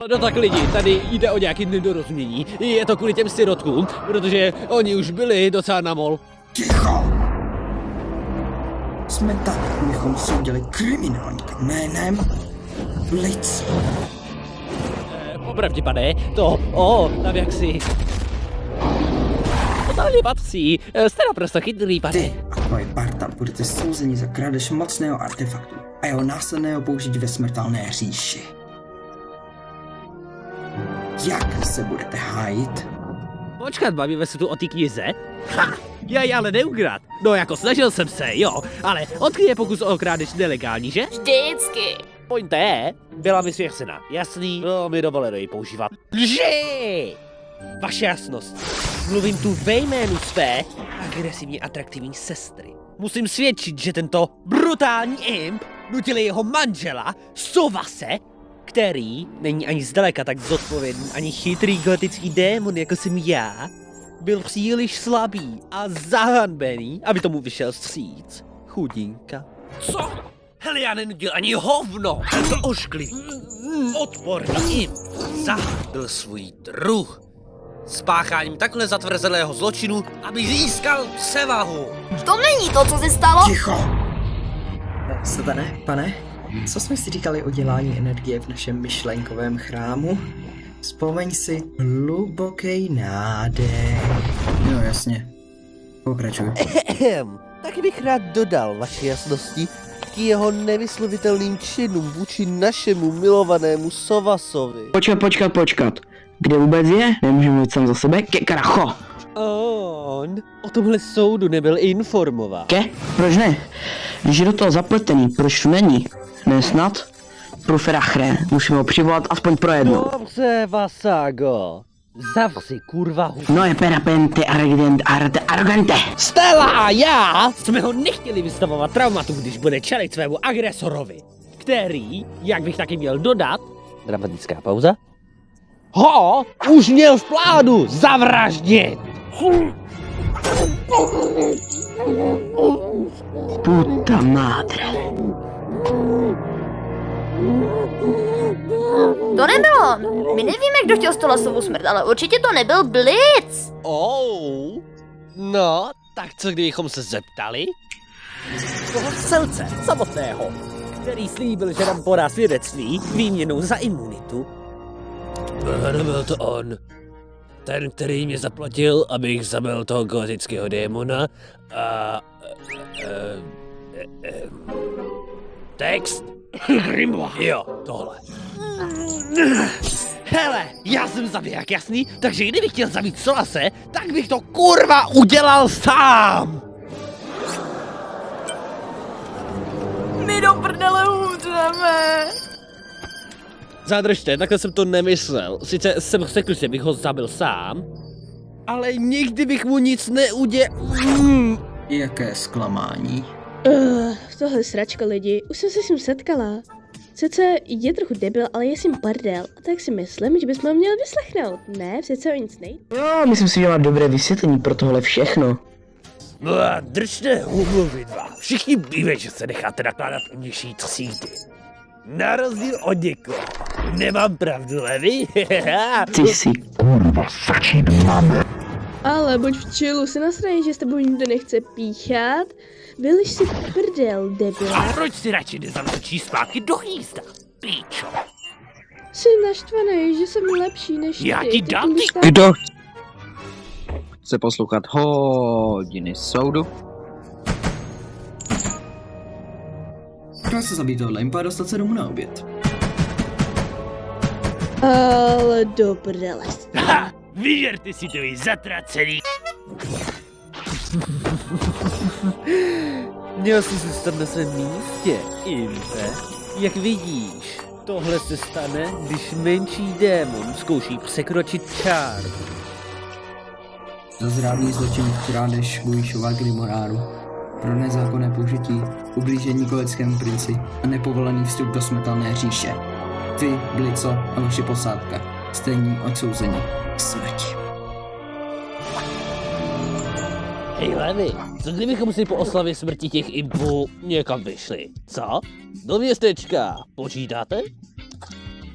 No tak lidi, tady jde o nějaké nedorozumění. Je to kvůli těm sirotkům, protože oni už byli docela na mol. Ticho! Jsme tady, abychom soudili kriminálníka jménem Blitz. Popravdě, pane, tam jaksi... Totálně patří, jste naprosto chytrý, pane. Ty a tvoje parta budete souzeni za krádež mocného artefaktu a jeho následného použití ve smrtelné říši. Jak se budete hájit? Počkat, bavíme se tu o té knize? Ha! Já ji ale neukrát. No jako snažil jsem se, jo, ale odkud je pokus o krádež nelegální, že? Vždycky. Pointa je, byla vysvěcena, jasný, bylo mi dovoleno ji používat. Lži! Vaše jasnost, mluvím tu ve jménu své agresivně atraktivní sestry. Musím svědčit, že tento brutální imp nutil jeho manžela, Sovase, který není ani zdaleka tak zodpovědný, ani chytrý gotický démon, jako jsem já, byl příliš slabý a zahanbený, aby tomu vyšel vstříc. Chudinka. Co? Hele, já nenutil ani hovno! Tento ošklivý, odporný imp zahanbil svůj druh spácháním takhle zatvrzelého zločinu, aby získal převahu. To není to, co se stalo. Ticho! Satane, pane, co jsme si říkali o dělání energie v našem myšlenkovém chrámu? Vzpomeň si hluboký nádech. Jo, jasně. Pokračuj. Taky bych rád dodal vaši jasnosti k jeho nevyslovitelným činům vůči našemu milovanému Sovasovi. Počkat. Kde vůbec je? Nemůžu mluvit sám za sebe? Ke karacho! On o tomhle soudu nebyl informován. Proč ne? Když je do toho zapletený, proč tu není? Ne snad? Proferachre, musíme ho přivolat aspoň pro jednou. Dobře, Vasago. Zavři si, kurva hu. No je perapente arrogante. Stella a já jsme ho nechtěli vystavovat traumatu, když bude čelit svému agresorovi, který, jak bych taky měl dodat, dramatická pauza, ho už měl v plánu zavraždit. Puta madre. To nebyl on. My nevíme, kdo chtěl Stolasovu smrt, ale určitě to nebyl Blitz. No, tak co kdybychom se zeptali toho střelce samotného, který slíbil, že nám podá svědectví výměnou za imunitu. Nebyl to on. Ten, který mě zaplatil, abych zabil toho gotického démona a... text? Grimoire. Jo, tohle. Hele, já jsem zabiják, jasný? Takže kdybych chtěl zabít Solase, tak bych to kurva udělal sám! My do prdele umřeme. Zadržte, takhle jsem to nemyslel. Sice jsem řekl, že bych ho zabil sám, ale nikdy bych mu nic neudělal. Jaké zklamání. Tohle sračka lidi, už jsem se s ním setkala. Sice je trochu debil, ale je si prdel, a tak si myslím, že bychom ho měli vyslechnout. Ne, přece o nic nejde. Jo, myslím si, že má dobré vysvětlení pro tohle všechno. No a držte umluvit vám. Všichni víme, že se necháte nakládat u nižší třídy. Na rozdíl od někoho. Nemám pravdu, Levi? Ty si kurva začínáme. Ale buď v čilu, se nasrají, že s tebou nikdo nechce píchat. Vyliš si prdel, debil. A proč si radši nezamtočí zpátky do hnízda, píčo? Jsi naštvaný, že jsem lepší než ty. Já ti dám ty... Kdo chce poslouchat hodiny soudu? Pojďme se zabít tohle impa a dostat se domů na oběd. Ale do prdele. Ha! Vyžerte si to i zatracený. Měl jsi zůstat na svém místě, impe. Jak vidíš, tohle se stane, když menší démon zkouší překročit čáru. Za zrádný zločin krádež Guišova Grimoráru. Pro nezákonné použití, ublížení koleckému princi a nepovolený vstup do smrtelné říše. Vy, Blico a vaše posádka jste ní odsouzeni k smrti. Hej Levi, co kdybychom si po oslavě smrti těch impů někam vyšli, co? Do městečka, počítáte?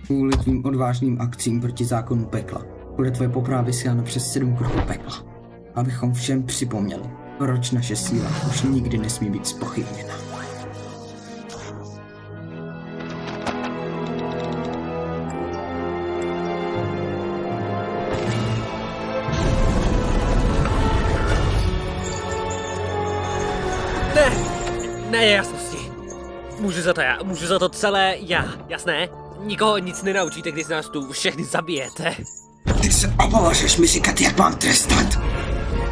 Kvůli tvým odvážným akcím proti zákonu pekla bude tvoje poprava vysílána přes 7 kruhů pekla. Abychom všem připomněli, proč naše síla už nikdy nesmí být zpochybněna. Ne, jasnosti. Můžu za to celé já, jasné? Nikoho nic nenaučíte, když nás tu všechny zabijete. Ty se obaložeš mi říkat, jak mám trestat.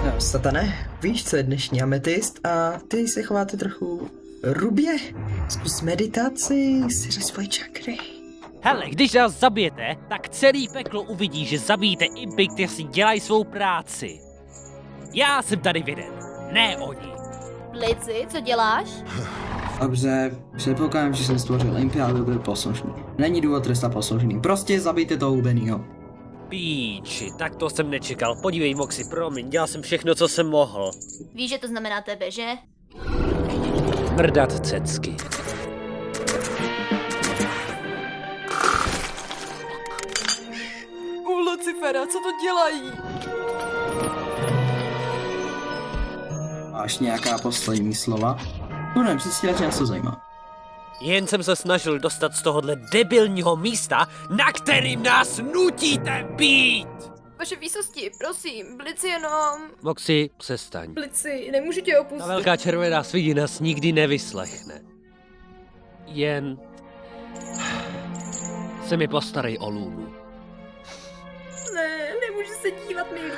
No, satane, víš, co je dnešní ametist a ty se chováte trochu rubě. Zkus meditaci, si svoje čakry. Hele, když nás zabijete, tak celý peklo uvidí, že zabijíte impy, kteří dělají svou práci. Já jsem tady vinen, ne oni. Blici, co děláš? Dobře, předpokládám, že jsem stvořil impy, aby byl poslušný. Není důvod trestat poslušným, prostě zabijte toho hubenýho. Píči, tak to jsem nečekal. Podívej, Moxy, promiň, dělal jsem všechno, co jsem mohl. Víš, že to znamená tebe, že? Mrdat cecky. U Lucifera, co to dělají? Máš nějaká poslední slova? No ne, předstírat, že nás to zajímá. Jen jsem se snažil dostat z tohohle debilního místa, na kterým nás nutíte být! Vaše výsosti, prosím, Blici jenom... Moxy, přestaň. Blici, nemůžu tě Ta opustit. velká červená svině nás nikdy nevyslechne. Jen... se mi postarej o Lunu. Ne, nemůžu se dívat, milý.